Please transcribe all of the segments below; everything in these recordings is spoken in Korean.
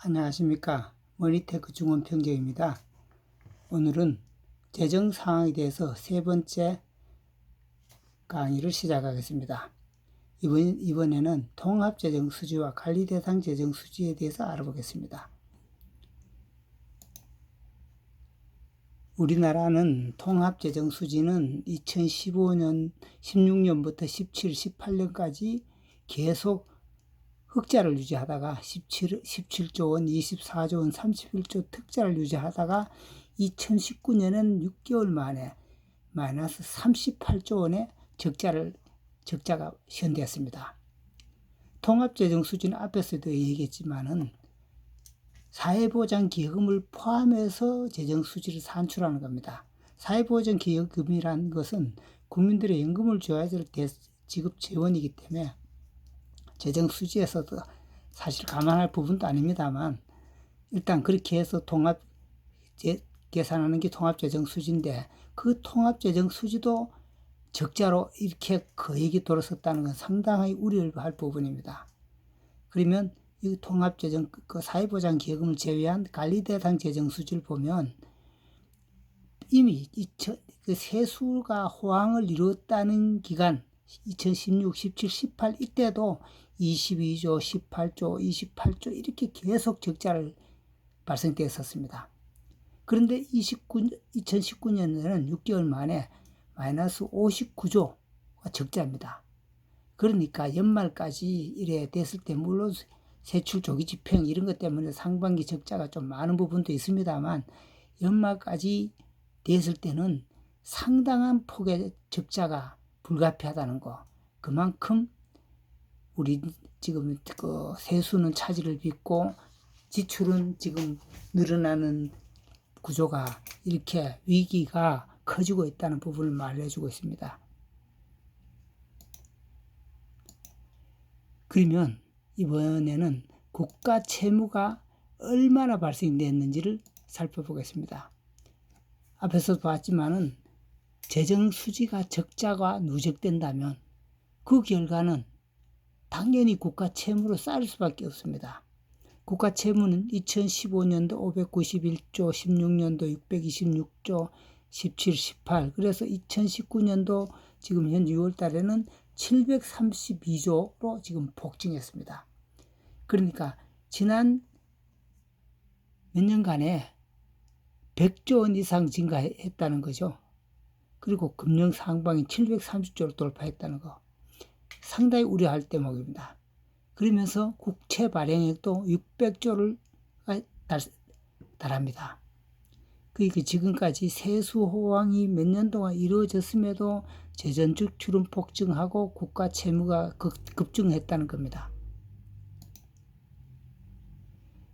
안녕하십니까. 머니테크 중원평정입니다. 오늘은 재정 상황에 대해서 세 번째 강의를 시작하겠습니다. 이번에는 통합재정 수지와 관리대상 재정 수지에 대해서 알아보겠습니다. 우리나라는 통합재정 수지는 2015년, 16년부터 17, 18년까지 계속 흑자를 유지하다가 17조 원, 24조 원, 31조 흑자를 유지하다가 2019년은 6개월 만에 마이너스 38조 원의 적자가 현대했습니다. 통합재정 수지는 앞에서도 얘기했지만은 사회보장기금을 포함해서 재정수지를 산출하는 겁니다. 사회보장기금이라는 것은 국민들의 연금을 줘야 될 지급 재원이기 때문에 재정수지에서도 사실 감안할 부분도 아닙니다만 일단 그렇게 해서 계산하는 게 통합재정수지인데 그 통합재정수지도 적자로 이렇게 거액이 돌아섰다는 건 상당히 우려할 부분입니다. 그러면 이 통합재정, 사회보장기금을 제외한 관리대상 재정수지를 보면 이미 세수가 호황을 이뤘다는 기간 2016, 17, 18 이때도 22조, 18조, 28조 이렇게 계속 적자를 발생되었었습니다. 그런데 2019년에는 6개월 만에 마이너스 59조가 적자입니다. 그러니까 연말까지 이래 됐을 때 물론 세출 조기 집행 이런 것 때문에 상반기 적자가 좀 많은 부분도 있습니다만 연말까지 됐을 때는 상당한 폭의 적자가 불가피하다는 거. 그만큼 우리 지금 그 세수는 차질을 빚고 지출은 지금 늘어나는 구조가 이렇게 위기가 커지고 있다는 부분을 말해주고 있습니다. 그러면 이번에는 국가 채무가 얼마나 발생됐는지를 살펴보겠습니다. 앞에서 봤지만은 재정 수지가 적자가 누적된다면 그 결과는 당연히 국가 채무로 쌓일 수밖에 없습니다. 국가 채무는 2015년도 591조, 16년도 626조, 17, 18 그래서 2019년도 지금 현 6월 달에는 732조로 지금 폭증했습니다. 그러니까 지난 몇 년간에 100조 원 이상 증가했다는 거죠. 그리고 금융 상방이 730조를 돌파했다는 거. 상당히 우려할 대목입니다. 그러면서 국채 발행액도 600조를 달합니다. 그러니까 지금까지 세수 호황이 몇 년 동안 이루어졌음에도 재정 지출은 폭증하고 국가 채무가 급증했다는 겁니다.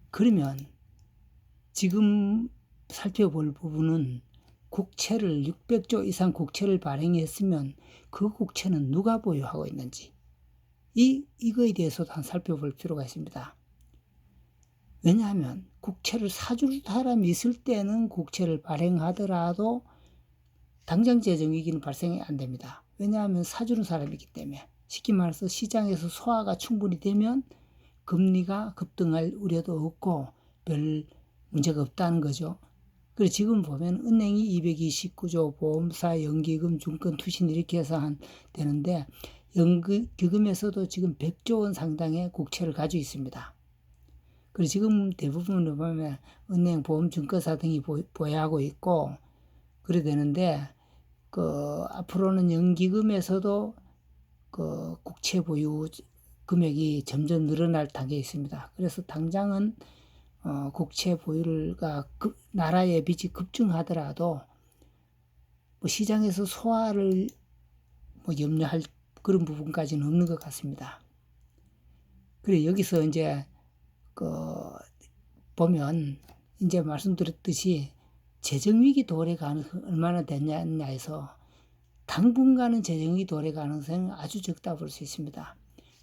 그러면 지금 살펴볼 부분은 국채를 600조 이상 국채를 발행했으면 그 국채는 누가 보유하고 있는지 이거에 대해서도 한 살펴볼 필요가 있습니다. 왜냐하면 국채를 사줄 사람이 있을 때는 국채를 발행하더라도 당장 재정 위기는 발생이 안 됩니다. 왜냐하면 사주는 사람이기 때문에 쉽게 말해서 시장에서 소화가 충분히 되면 금리가 급등할 우려도 없고 별 문제가 없다는 거죠. 그리고 지금 보면 은행이 229조, 보험사, 연기금, 증권, 투신 이렇게 해서 되는데 연기금에서도 지금 100조 원 상당의 국채를 가지고 있습니다. 그리고 지금 대부분을 보면 은행, 보험, 증권사 등이 보유하고 있고 그래 되는데 앞으로는 연기금에서도 국채 보유 금액이 점점 늘어날 단계에 있습니다. 그래서 당장은 국채 보유가 나라의 빚이 급증하더라도 시장에서 소화를 염려할 그런 부분까지는 없는 것 같습니다. 그래 여기서 이제 보면 이제 말씀드렸듯이 재정위기 도래 가능성이 얼마나 되냐에서 당분간은 재정위기 도래 가능성은 아주 적다고 볼 수 있습니다.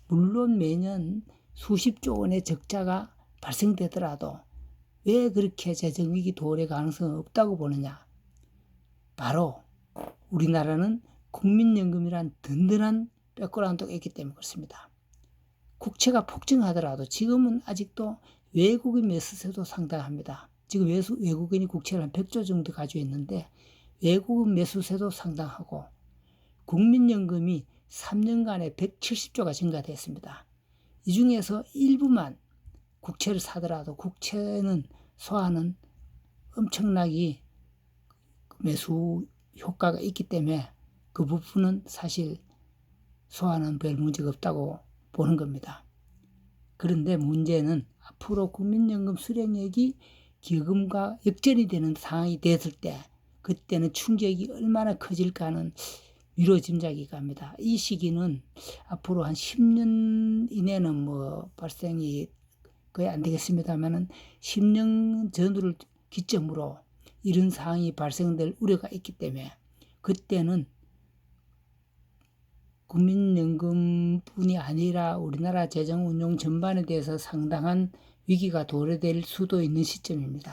물론 매년 수십조 원의 적자가 발생되더라도 왜 그렇게 재정위기 도래 가능성은 없다고 보느냐. 바로 우리나라는 국민연금이란 든든한 백그라운드가 있기 때문에 그렇습니다. 국채가 폭증하더라도 지금은 아직도 외국인 매수세도 상당합니다. 지금 외국인이 국채를 한 100조 정도 가지고 있는데 외국인 매수세도 상당하고 국민연금이 3년간에 170조가 증가됐습니다. 이 중에서 일부만 국채를 사더라도 국채는 소화는 엄청나게 매수 효과가 있기 때문에 그 부분은 사실 소화는 별 문제가 없다고 보는 겁니다. 그런데 문제는 앞으로 국민연금 수령액이 기금과 역전이 되는 상황이 됐을 때 그때는 충격이 얼마나 커질까는 미뤄짐작이 갑니다. 이 시기는 앞으로 한 10년 이내는 뭐 발생이 거의 안 되겠습니다만은 10년 전후를 기점으로 이런 상황이 발생될 우려가 있기 때문에 그때는 국민연금뿐이 아니라 우리나라 재정운용 전반에 대해서 상당한 위기가 도래될 수도 있는 시점입니다.